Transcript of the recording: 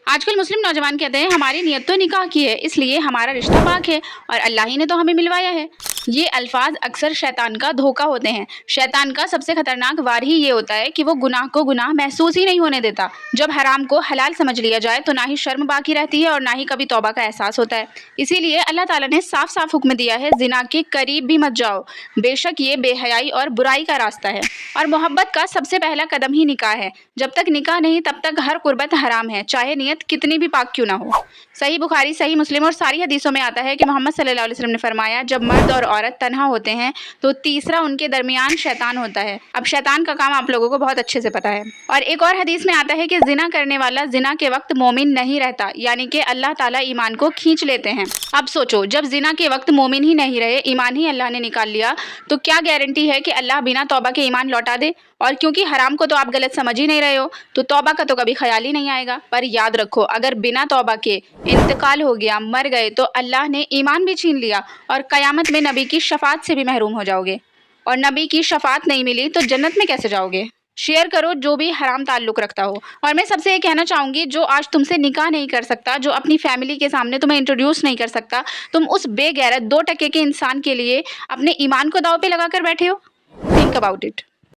آج کل مسلم نوجوان کہتے ہیں ہماری نیت تو نکاح کی ہے، اس لیے ہمارا رشتہ پاک ہے اور اللہ ہی نے تو ہمیں ملوایا ہے۔ یہ الفاظ اکثر شیطان کا دھوکہ ہوتے ہیں۔ شیطان کا سب سے خطرناک وار ہی یہ ہوتا ہے کہ وہ گناہ کو گناہ محسوس ہی نہیں ہونے دیتا۔ جب حرام کو حلال سمجھ لیا جائے تو نہ ہی شرم باقی رہتی ہے اور نہ ہی کبھی توبہ کا احساس ہوتا ہے۔ اسی لیے اللہ تعالیٰ نے صاف صاف حکم دیا ہے زنا کے قریب بھی مت جاؤ، بے شک یہ بے حیائی اور برائی کا راستہ ہے۔ اور محبت کا سب سے پہلا قدم ہی نکاح ہے۔ جب تک نکاح نہیں تب تک ہر قربت حرام ہے، چاہے نیت کتنی بھی پاک کیوں نہ ہو۔ صحیح بخاری، صحیح مسلم اور ساری حدیثوں میں آتا ہے کہ محمد صلی اللہ علیہ وسلم نے فرمایا جب مرد اور عورت تنہا ہوتے ہیں تو تیسرا ان کے درمیان شیطان ہوتا ہے۔ اب شیطان کا کام آپ لوگوں کو بہت اچھے سے پتا ہے۔ اور ایک اور حدیث میں آتا ہے کہ زنا کرنے والا زنا کے وقت مومن نہیں رہتا، یعنی کہ اللہ تعالیٰ ایمان کو کھینچ لیتے ہیں۔ اب سوچو، جب زنا کے وقت مومن ہی نہیں رہے، ایمان ہی اللہ نے نکال لیا، تو کیا گارنٹی ہے کہ اللہ بنا توبہ کے ایمان لوٹا دے؟ اور کیونکہ حرام کو تو آپ غلط سمجھ ہی نہیں رہے ہو تو توبہ کا تو کبھی خیال ہی نہیں آئے گا۔ پر یاد رکھو، اگر بنا توبہ کے انتقال ہو گیا، مر گئے، تو اللہ نے ایمان بھی چھین لیا اور قیامت میں نبی کی شفاعت سے بھی محروم ہو جاؤ گے۔ اور نبی کی شفاعت نہیں ملی تو جنت میں کیسے جاؤ گے؟ شیئر کرو جو بھی حرام تعلق رکھتا ہو۔ اور میں سب سے یہ کہنا چاہوں گی، جو آج تم سے نکاح نہیں کر سکتا، جو اپنی فیملی کے سامنے تمہیں انٹروڈیوس نہیں کر سکتا، تم اس بے غیرت 2% کے انسان کے لیے اپنے ایمان کو داؤ پہ لگا کر بیٹھے ہو۔ Think about it.